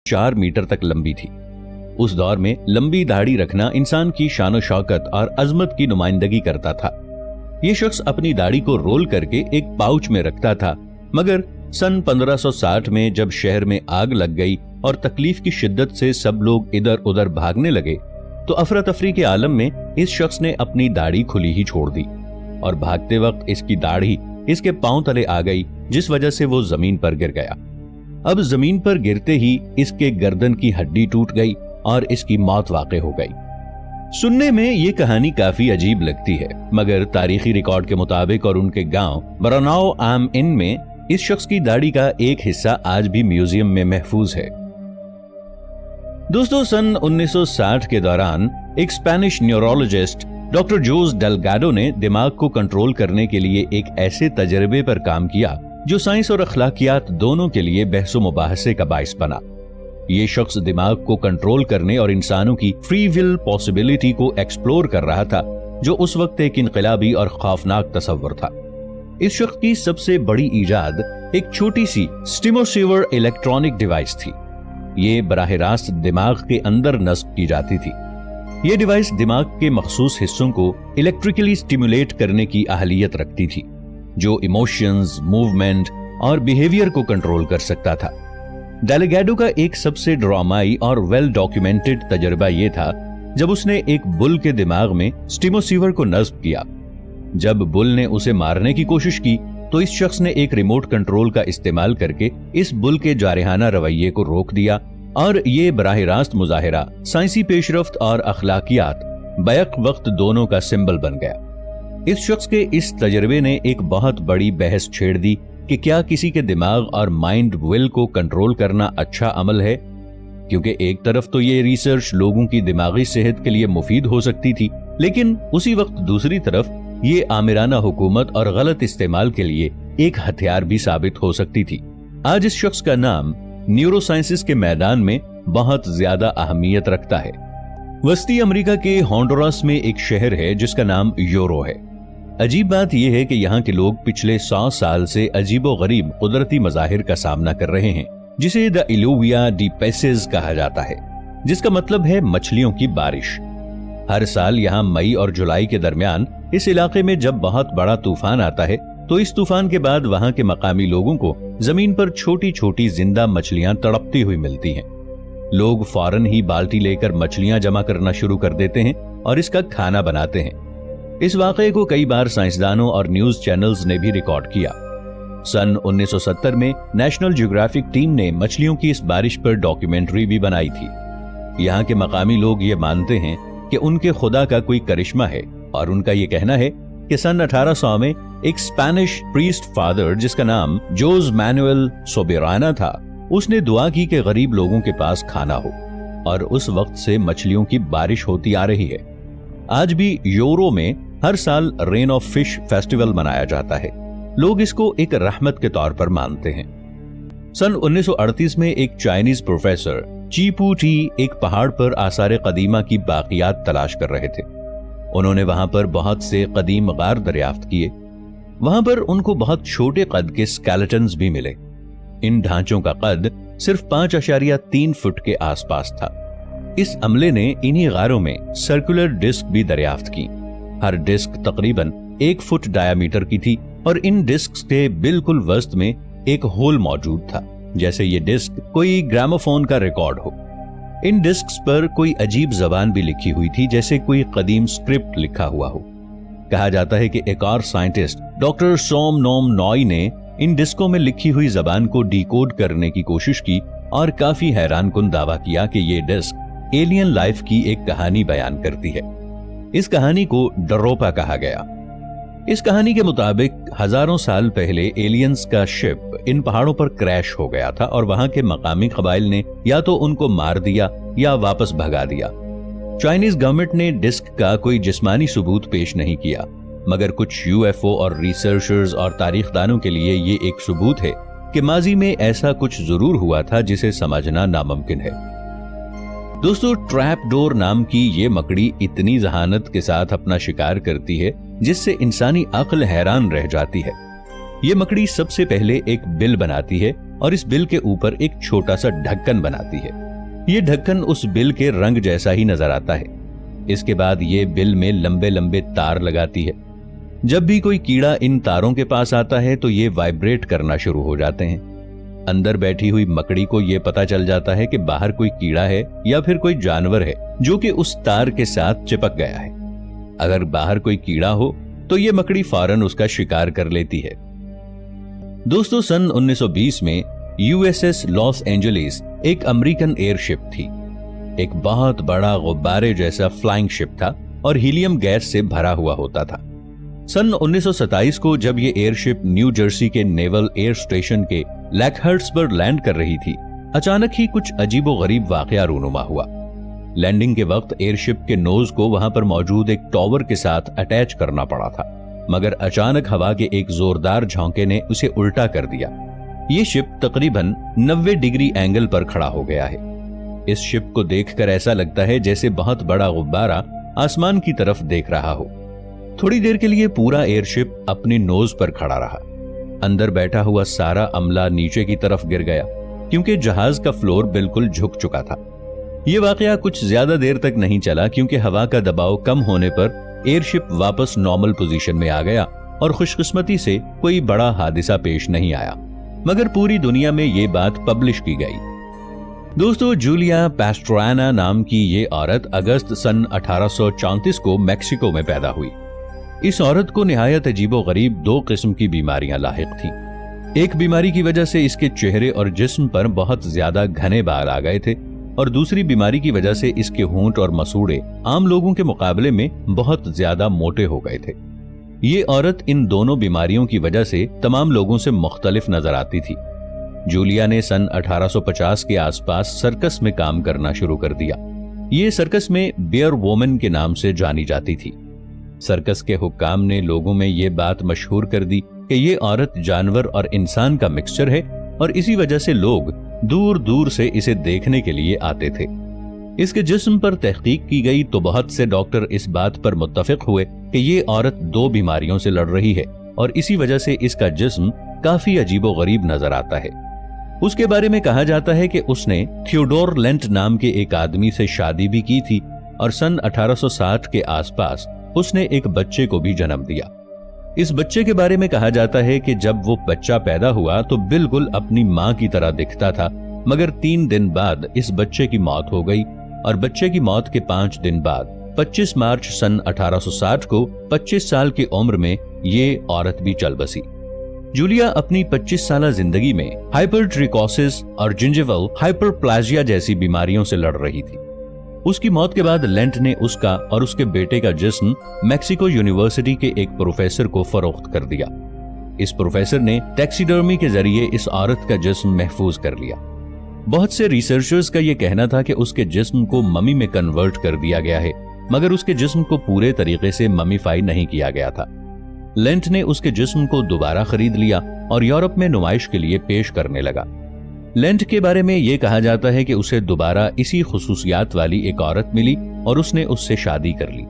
4 metre तक लंबी थी। उस दौर में लंबी दाढ़ी रखना इंसान की शान शौकत और अजमत की नुमाइंदगी करता था। ये शख्स अपनी दाढ़ी को रोल करके एक पाउच में रखता था, मगर सन 1560 में जब शहर में आग लग गई और तकलीफ की शिद्दत से सब लोग इधर उधर भागने लगे, तो अफरा तफरी के आलम में इस शख्स ने अपनी दाढ़ी खुली ही छोड़ दी और भागते वक्त इसकी दाढ़ी इसके पांव तले आ गई, जिस वजह से वो जमीन पर गिर गया। अब जमीन पर गिरते ही इसके गर्दन की हड्डी टूट गई और इसकी मौत वाक़ई हो गई। सुनने में ये कहानी काफी अजीब लगती है, मगर तारीखी रिकॉर्ड के मुताबिक और उनके गांव बरनाओ आम इन में इस शख्स की दाढ़ी का एक हिस्सा आज भी म्यूजियम में महफूज है। दोस्तों, सन 1960 के दौरान एक स्पेनिश न्यूरोलॉजिस्ट डॉक्टर जोस डेलगाडो ने दिमाग को कंट्रोल करने के लिए एक ऐसे तजर्बे पर काम किया जो साइंस और अखलाकियात दोनों के लिए बहसो मुबाहसे का बाइस बना। ये शख्स दिमाग को कंट्रोल करने और इंसानों की फ्री विल पॉसिबिलिटी को एक्सप्लोर कर रहा था, जो उस वक्त एक इनकलाबी और खौफनाक तस्वर था। इस शख्स की सबसे बड़ी ईजाद एक छोटी सी स्टिमोसिवर इलेक्ट्रॉनिक डिवाइस थी। ये बराह रास्त दिमाग के अंदर नस्ब की जाती थी। ये डिवाइस दिमाग के मखसूस हिस्सों को इलेक्ट्रिकली स्टिमुलेट करने की अहलियत रखती थी, जो इमोशंस, मूवमेंट और बिहेवियर को कंट्रोल कर सकता था। डेलगाडो का एक सबसे ड्रामाई और वेल डॉक्यूमेंटेड तजर्बा यह था जब उसने एक बुल के दिमाग में स्टिमोसिवर को नस्ब किया। जब बुल ने उसे मारने की कोशिश की तो इस शख्स ने एक रिमोट कंट्रोल का इस्तेमाल करके इस बुल के जारहाना रवैये को रोक दिया और ये बराह रास्त मुजाहिरा साइंसी पेशरफ्त और अखलाकियात बैक वक्त दोनों का सिंबल बन गया। इस शख्स के इस तजर्बे ने एक बहुत बड़ी बहस छेड़ दी कि क्या किसी के दिमाग और माइंड विल को कंट्रोल करना अच्छा अमल है, क्योंकि एक तरफ तो ये रिसर्च लोगों की दिमागी सेहत के लिए मुफीद हो सकती थी, लेकिन उसी वक्त दूसरी तरफ ये आमिराना हुकूमत और गलत इस्तेमाल के लिए एक हथियार भी साबित हो सकती थी। आज इस शख्स का नाम न्यूरोसाइंसिस के मैदान में बहुत ज्यादा अहमियत रखता है। वस्ती अमेरिका के होंडुरास में एक शहर है जिसका नाम योरो है। अजीब बात यह है कि यहाँ के लोग पिछले 100 साल से अजीबो गरीब कुदरती मज़ाहिर का सामना कर रहे हैं, जिसे द इलुविया डी पेसेस कहा जाता है, जिसका मतलब है मछलियों की बारिश। हर साल यहाँ मई और जुलाई के दरमियान इस इलाके में जब बहुत बड़ा तूफान आता है तो इस तूफान के बाद वहाँ के मकामी लोगों को जमीन पर छोटी छोटी जिंदा मछलियां तड़पती हुई मिलती हैं। लोग फौरन ही बाल्टी लेकर मछलियां जमा करना शुरू कर देते हैं और इसका खाना बनाते हैं। इस वाकये को कई बार साइंसदानों और न्यूज चैनल्स ने भी रिकॉर्ड किया। सन 1970 में नेशनल ज्योग्राफिक टीम ने मछलियों की इस बारिश पर डॉक्यूमेंट्री भी बनाई थी। यहाँ के मकामी लोग ये मानते हैं कि उनके खुदा का कोई करिश्मा है और उनका ये कहना है कि सन 1800 में एक स्पेनिश प्रीस्ट फादर जिसका नाम जोस मैनुएल सोबेराना था, उसने दुआ की कि गरीब लोगों के पास खाना हो, और उस वक्त से मछलियों की बारिश होती आ रही है। आज भी योरो में हर साल रेन ऑफ फिश फेस्टिवल मनाया जाता है। लोग इसको एक रहमत के तौर पर मानते हैं। सन 1938 में एक चाइनीज प्रोफेसर चीपू टी एक पहाड़ पर आसार कदीमा की बाकियात तलाश कर रहे थे। उन्होंने वहां पर बहुत से कदीम गार दरियाफ्त किए। वहां पर उनको बहुत छोटे कद के स्केलेटन्स भी मिले। इन ढांचों का कद सिर्फ 5.3 फुट के आसपास था। इस अमले ने इन्हीं गारों में सर्कुलर डिस्क भी दरियाफ्त की। हर डिस्क तकरीबन 1 फुट डायामीटर की थी और इन डिस्क के बिल्कुल वस्त में एक होल मौजूद था, जैसे ये डिस्क कोई ग्रामोफोन का रिकॉर्ड हो। इन डिस्क्स पर कोई अजीब जबान भी लिखी हुई थी, जैसे कोई कदीम स्क्रिप्ट लिखा हुआ हो। कहा जाता है कि एक और साइंटिस्ट डॉक्टर सोम नोम नॉय ने इन डिस्कों में लिखी हुई जबान को डिकोड करने की कोशिश की और काफी हैरान कुन दावा किया कि ये डिस्क एलियन लाइफ की एक कहानी बयान करती है। इस कहानी को डरोपा कहा गया। इस कहानी के मुताबिक हजारों साल पहले एलियंस का शिप इन पहाड़ों पर क्रैश हो गया था और वहां के मकामी कबाइल ने या तो उनको मार दिया या वापस भगा दिया। चाइनीज गवर्नमेंट ने डिस्क का कोई जिस्मानी सबूत पेश नहीं किया, मगर कुछ यूएफओ और रिसर्चर्स और तारीखदानों के लिए ये एक सबूत है कि माजी में ऐसा कुछ जरूर हुआ था जिसे समझना नामुमकिन है। दोस्तों, ट्रैप डोर नाम की ये मकड़ी इतनी जहानत के साथ अपना शिकार करती है जिससे इंसानी अक्ल हैरान रह जाती है। ये मकड़ी सबसे पहले एक बिल बनाती है और इस बिल के ऊपर एक छोटा सा ढक्कन बनाती है। ये ढक्कन उस बिल के रंग जैसा ही नजर आता है। इसके बाद ये बिल में लंबे लंबे तार लगाती है। जब भी कोई कीड़ा इन तारों के पास आता है तो ये वाइब्रेट करना शुरू हो जाते हैं। अंदर बैठी हुई मकड़ी को ये पता चल जाता है कि बाहर कोई कीड़ा है या फिर कोई जानवर है जो कि उस तार के साथ चिपक गया है। अगर बाहर कोई कीड़ा हो तो ये मकड़ी फौरन उसका शिकार कर लेती है। दोस्तों, सन 1920 में यूएसएस लॉस एंजलिस एक अमेरिकन एयरशिप थी। एक बहुत बड़ा गुब्बारे जैसा फ्लाइंग शिप था और हीलियम गैस से भरा हुआ होता था। सन 1927 को जब ये एयरशिप न्यू जर्सी के नेवल एयर स्टेशन के लैकहर्ट्स पर लैंड कर रही थी, अचानक ही कुछ अजीबोगरीब वाकया रूनुमा हुआ। लैंडिंग के वक्त एयरशिप के नोज को वहां पर मौजूद एक टॉवर के साथ अटैच करना पड़ा था, मगर अचानक हवा के एक जोरदार झोंके ने उसे उल्टा कर दिया। ये शिप तकरीबन 90 डिग्री एंगल पर खड़ा हो गया है। इस शिप को देखकर ऐसा लगता है जैसे बहुत बड़ा गुब्बारा आसमान की तरफ देख रहा हो। थोड़ी देर के लिए पूरा एयरशिप अपनी नोज पर खड़ा रहा। अंदर बैठा हुआ सारा अमला नीचे की तरफ गिर गया क्योंकि जहाज का फ्लोर बिल्कुल झुक चुका था। यह वाकया कुछ ज्यादा देर तक नहीं चला क्योंकि हवा का दबाव कम होने पर एयरशिप वापस नॉर्मल पोजीशन में आ गया और खुशकिस्मती से कोई बड़ा हादसा पेश नहीं आया, मगर पूरी दुनिया में ये बात पब्लिश की गई। दोस्तों, जूलिया पास्ट्राना नाम की ये औरत अगस्त सन 1834 को मैक्सिको में पैदा हुई। इस औरत को निहायत अजीबोगरीब 2 किस्म की बीमारियां लाहिक थीं। एक बीमारी की वजह से इसके चेहरे और जिस्म पर बहुत ज्यादा घने बाल आ गए थे और दूसरी बीमारी की वजह से इसके होंठ और मसूड़े आम लोगों के मुकाबले में बहुत ज्यादा मोटे हो गए थे। ये औरत इन दोनों बीमारियों की वजह से तमाम लोगों से मुख्तलिफ नजर आती थी। जूलिया ने सन 1850 के आसपास सर्कस में काम करना शुरू कर दिया। ये सर्कस में बेयर वोमन के नाम से जानी जाती थी। सर्कस के हुक्काम ने लोगों में ये बात मशहूर कर दी कि ये औरत जानवर और इंसान का मिक्सचर है और इसी वजह से लोग दूर दूर से इसे देखने के लिए आते थे। इसके जिस्म पर तहकीक की गई तो बहुत से डॉक्टर इस बात पर मुत्तफिक हुए कि ये औरत 2 बीमारियों से लड़ रही है और इसी वजह से इसका जिस्म काफी अजीबोगरीब नजर आता है। उसके बारे में कहा जाता है कि उसने थियोडोर लेंट नाम के एक आदमी से शादी भी की थी और सन 1860 के आसपास उसने एक बच्चे को भी जन्म दिया। इस बच्चे के बारे में कहा जाता है कि जब वो बच्चा पैदा हुआ तो बिल्कुल अपनी मां की तरह दिखता था, मगर 3 दिन बाद इस बच्चे की मौत हो गई और बच्चे की मौत के 5 दिन बाद 25 मार्च सन 1860 को 25 साल की उम्र में ये औरत भी चल बसी। जूलिया अपनी 25 साल जिंदगी में हाइपरट्रिकोसिस और जिंजिवल हाइपरप्लाजिया जैसी बीमारियों से लड़ रही थी। उसकी मौत के बाद लेंट ने उसका और उसके बेटे का जिस्म मैक्सिको यूनिवर्सिटी के एक प्रोफेसर को फरोख्त कर दिया। इस प्रोफेसर ने टैक्सीडर्मी के जरिए इस औरत का जिस्म महफूज कर लिया। बहुत से रिसर्चर्स का यह कहना था कि उसके जिस्म को ममी में कन्वर्ट कर दिया गया है, मगर उसके जिस्म को पूरे तरीके से ममीफाई नहीं किया गया था। लेंट ने उसके जिस्म को दोबारा खरीद लिया और यूरोप में नुमाइश के लिए पेश करने लगा। लेंट के बारे में यह कहा जाता है कि उसे दोबारा इसी खुसूसियात वाली एक औरत मिली और उसने उससे शादी कर ली।